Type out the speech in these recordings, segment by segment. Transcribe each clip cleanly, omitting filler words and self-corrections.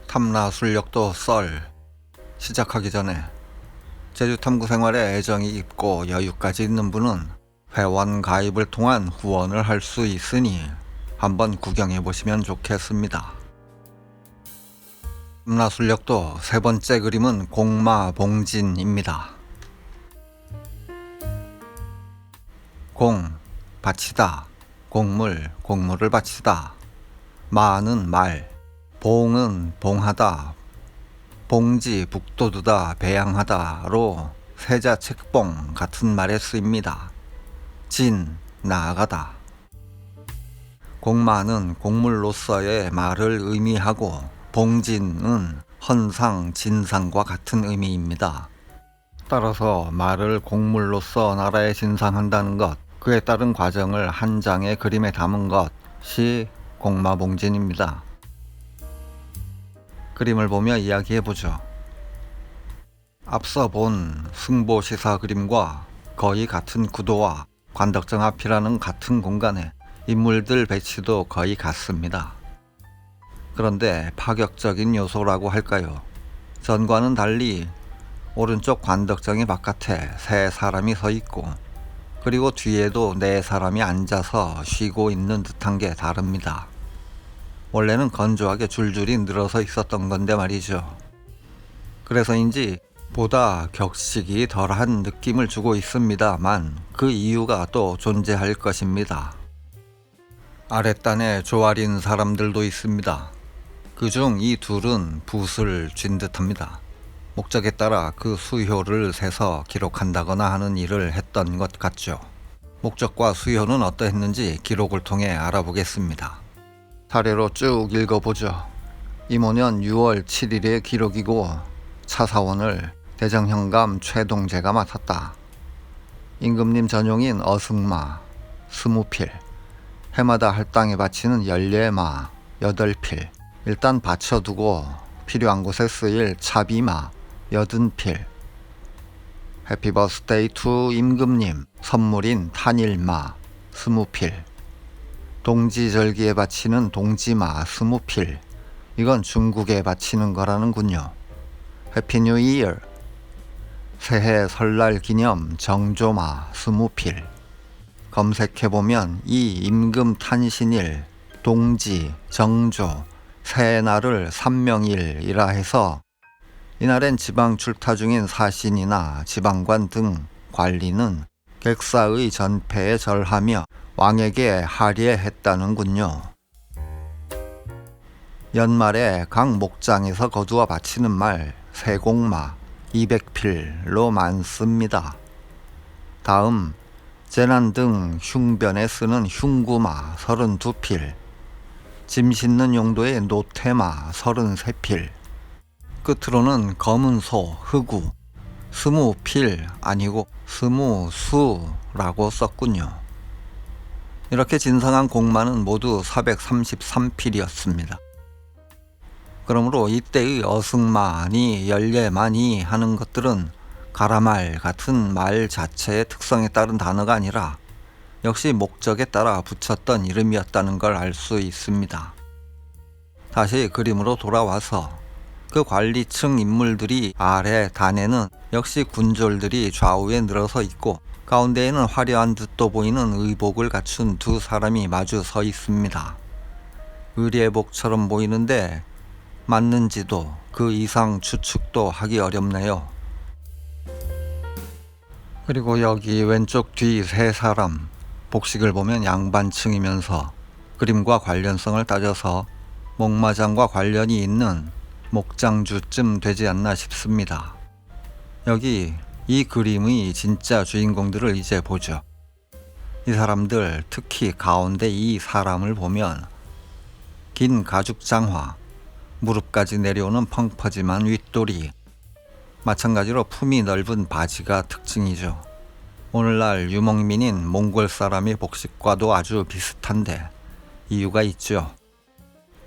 탐라술력도 썰 시작하기 전에 제주 탐구 생활에 애정이 있고 여유까지 있는 분은 회원 가입을 통한 후원을 할 수 있으니 한번 구경해 보시면 좋겠습니다. 탐라술력도 세 번째 그림은 공마봉진입니다. 공, 바치다, 곡물, 곡물을 바치다. 마는 말, 봉은 봉하다, 봉지, 북돋우다, 배양하다로 세자 책봉 같은 말에 쓰입니다. 진, 나아가다. 곡마는 곡물로서의 말을 의미하고 봉진은 헌상, 진상과 같은 의미입니다. 따라서 말을 곡물로서 나라에 진상한다는 것, 그에 따른 과정을 한 장의 그림에 담은 것이 공마봉진입니다. 그림을 보며 이야기해보죠. 앞서 본 승보시사 그림과 거의 같은 구도와 관덕정 앞이라는 같은 공간에 인물들 배치도 거의 같습니다. 그런데 파격적인 요소라고 할까요? 전과는 달리 오른쪽 관덕정의 바깥에 세 사람이 서 있고 그리고 뒤에도 네 사람이 앉아서 쉬고 있는 듯한 게 다릅니다. 원래는 건조하게 줄줄이 늘어서 있었던 건데 말이죠. 그래서인지 보다 격식이 덜한 느낌을 주고 있습니다만 그 이유가 또 존재할 것입니다. 아랫단에 조아린 사람들도 있습니다. 그중 이 둘은 붓을 쥔 듯합니다. 목적에 따라 그 수효를 세서 기록한다거나 하는 일을 했던 것 같죠. 목적과 수효는 어떠했는지 기록을 통해 알아보겠습니다. 사례로 쭉 읽어보죠. 임오년 6월 7일의 기록이고 차사원을 대정현감 최동재가 맡았다. 임금님 전용인 어승마 20필, 해마다 할당에 바치는 연례마 8필, 일단 받쳐두고 필요한 곳에 쓰일 차비마 80필, 해피버스데이 투 임금님 선물인 탄일마 20필, 동지절기에 바치는 동지마 20필, 이건 중국에 바치는 거라는군요. 해피뉴 이어, 새해 설날 기념 정조마 20필. 검색해보면 이 임금 탄신일, 동지, 정조, 새해날을 삼명일이라 해서 이날엔 지방 출타 중인 사신이나 지방관 등 관리는 객사의 전패에 절하며 왕에게 할례했다는군요. 연말에 각 목장에서 거두어 바치는 말 세곡마 200필로 많습니다. 다음 재난 등 흉변에 쓰는 흉구마 32필, 짐 싣는 용도의 노태마 33필, 끝으로는 검은 소, 흑우 20필 아니고 20수라고 썼군요. 이렇게 진성한 곡마는 모두 433필이었습니다. 그러므로 이때의 어승마니 연례마니 하는 것들은 가라말 같은 말 자체의 특성에 따른 단어가 아니라 역시 목적에 따라 붙였던 이름이었다는 걸 알 수 있습니다. 다시 그림으로 돌아와서 그 관리층 인물들이 아래 단에는 역시 군졸들이 좌우에 늘어서 있고 가운데에는 화려한 듯도 보이는 의복을 갖춘 두 사람이 마주 서 있습니다. 의례복처럼 보이는데 맞는지도 그 이상 추측도 하기 어렵네요. 그리고 여기 왼쪽 뒤 세 사람, 복식을 보면 양반층이면서 그림과 관련성을 따져서 목마장과 관련이 있는 목장주쯤 되지 않나 싶습니다. 여기 이 그림의 진짜 주인공들을 이제 보죠. 이 사람들, 특히 가운데 이 사람을 보면 긴 가죽 장화, 무릎까지 내려오는 펑퍼짐한 윗도리, 마찬가지로 품이 넓은 바지가 특징이죠. 오늘날 유목민인 몽골 사람의 복식과도 아주 비슷한데 이유가 있죠.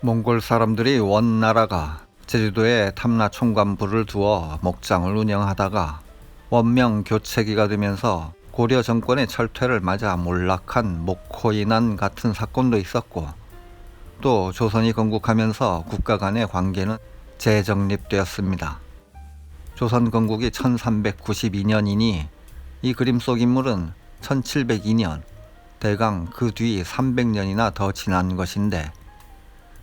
몽골 사람들이 원나라가 제주도에 탐라 총관부를 두어 목장을 운영하다가 원명 교체기가 되면서 고려 정권의 철퇴를 맞아 몰락한 목호인안 같은 사건도 있었고 또 조선이 건국하면서 국가 간의 관계는 재정립되었습니다. 조선 건국이 1392년이니 이 그림 속 인물은 1702년, 대강 그 뒤 300년이나 더 지난 것인데,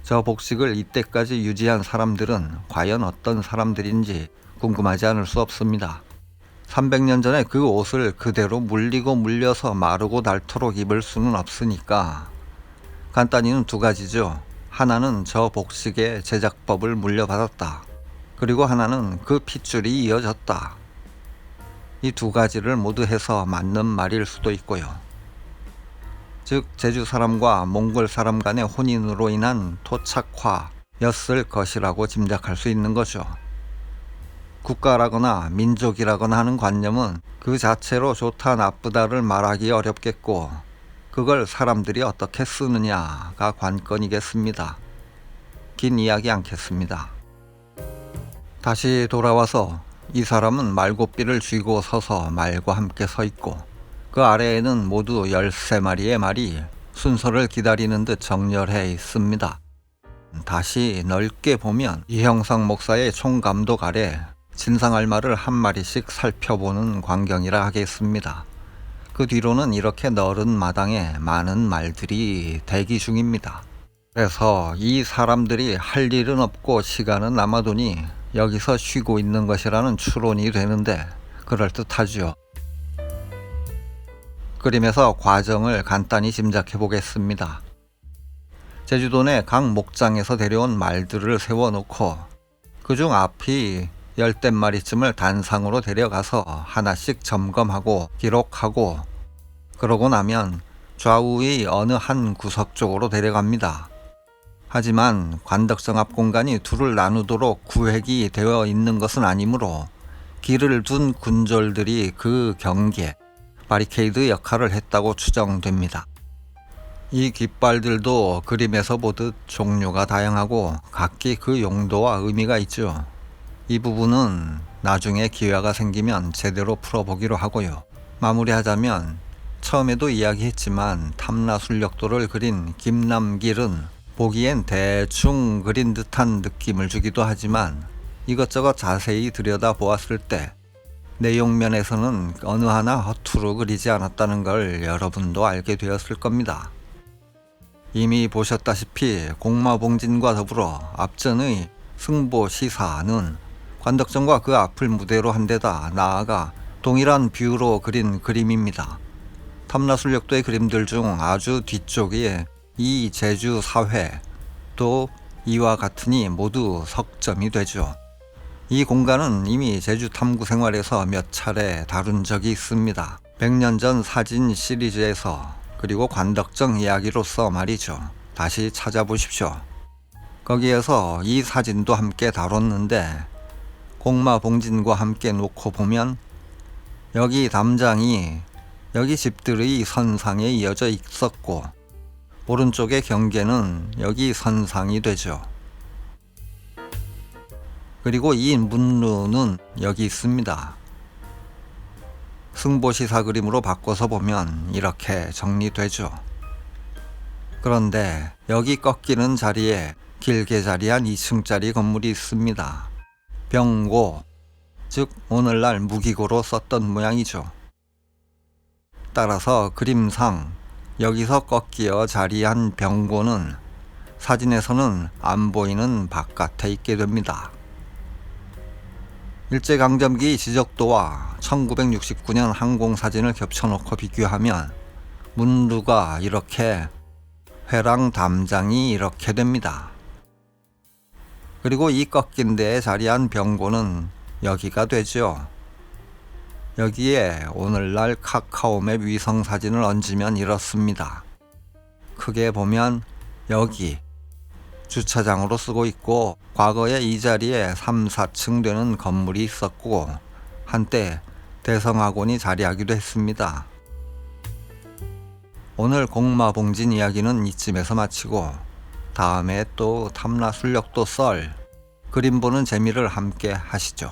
저 복식을 이때까지 유지한 사람들은 과연 어떤 사람들인지 궁금하지 않을 수 없습니다. 300년 전에 그 옷을 그대로 물리고 물려서 마르고 닳도록 입을 수는 없으니까 간단히는 두 가지죠. 하나는 저 복식의 제작법을 물려받았다. 그리고 하나는 그 핏줄이 이어졌다. 이 두 가지를 모두 해서 맞는 말일 수도 있고요. 즉 제주 사람과 몽골 사람 간의 혼인으로 인한 토착화였을 것이라고 짐작할 수 있는 거죠. 국가라거나 민족이라거나 하는 관념은 그 자체로 좋다 나쁘다를 말하기 어렵겠고, 그걸 사람들이 어떻게 쓰느냐가 관건이겠습니다. 긴 이야기 않겠습니다. 다시 돌아와서 이 사람은 말고삐를 쥐고 서서 말과 함께 서 있고, 그 아래에는 모두 13마리의 말이 순서를 기다리는 듯 정렬해 있습니다. 다시 넓게 보면 이형상 목사의 총감독 아래 진상할 말을 한 마리씩 살펴보는 광경이라 하겠습니다. 그 뒤로는 이렇게 넓은 마당에 많은 말들이 대기 중입니다. 그래서 이 사람들이 할 일은 없고 시간은 남아도니 여기서 쉬고 있는 것이라는 추론이 되는데 그럴듯하죠. 그림에서 과정을 간단히 짐작해 보겠습니다. 제주도 내 각 목장에서 데려온 말들을 세워놓고 그중 앞이 10마리쯤을 단상으로 데려가서 하나씩 점검하고 기록하고, 그러고 나면 좌우의 어느 한 구석 쪽으로 데려갑니다. 하지만 관덕정 앞 공간이 둘을 나누도록 구획이 되어 있는 것은 아니므로 길을 둔 군졸들이 그 경계, 바리케이드 역할을 했다고 추정됩니다. 이 깃발들도 그림에서 보듯 종류가 다양하고 각기 그 용도와 의미가 있죠. 이 부분은 나중에 기회가 생기면 제대로 풀어보기로 하고요. 마무리하자면 처음에도 이야기했지만 탐라술력도를 그린 김남길은 보기엔 대충 그린 듯한 느낌을 주기도 하지만 이것저것 자세히 들여다보았을 때 내용면에서는 어느 하나 허투루 그리지 않았다는 걸 여러분도 알게 되었을 겁니다. 이미 보셨다시피 공마봉진과 더불어 앞전의 승보시사는 관덕정과 그 앞을 무대로 한 데다 나아가 동일한 뷰로 그린 그림입니다. 탐라술력도의 그림들 중 아주 뒤쪽에 이 제주 사회, 또 이와 같으니 모두 석점이 되죠. 이 공간은 이미 제주 탐구 생활에서 몇 차례 다룬 적이 있습니다. 100년 전 사진 시리즈에서, 그리고 관덕정 이야기로서 말이죠. 다시 찾아보십시오. 거기에서 이 사진도 함께 다뤘는데 공마봉진과 함께 놓고 보면 여기 담장이 여기 집들의 선상에 이어져 있었고, 오른쪽의 경계는 여기 선상이 되죠. 그리고 이 문루는 여기 있습니다. 승보시사 그림으로 바꿔서 보면 이렇게 정리되죠. 그런데 여기 꺾이는 자리에 길게 자리한 2층짜리 건물이 있습니다. 병고, 즉 오늘날 무기고로 썼던 모양이죠. 따라서 그림상 여기서 꺾여 자리한 병고는 사진에서는 안 보이는 바깥에 있게 됩니다. 일제강점기 지적도와 1969년 항공사진을 겹쳐놓고 비교하면 문루가 이렇게, 회랑 담장이 이렇게 됩니다. 그리고 이 꺾인 데에 자리한 병고는 여기가 되죠. 여기에 오늘날 카카오맵 위성사진을 얹으면 이렇습니다. 크게 보면 여기 주차장으로 쓰고 있고, 과거에 이 자리에 3, 4층 되는 건물이 있었고 한때 대성학원이 자리하기도 했습니다. 오늘 공마봉진 이야기는 이쯤에서 마치고 다음에 또 탐라술력도 썰, 그림 보는 재미를 함께 하시죠.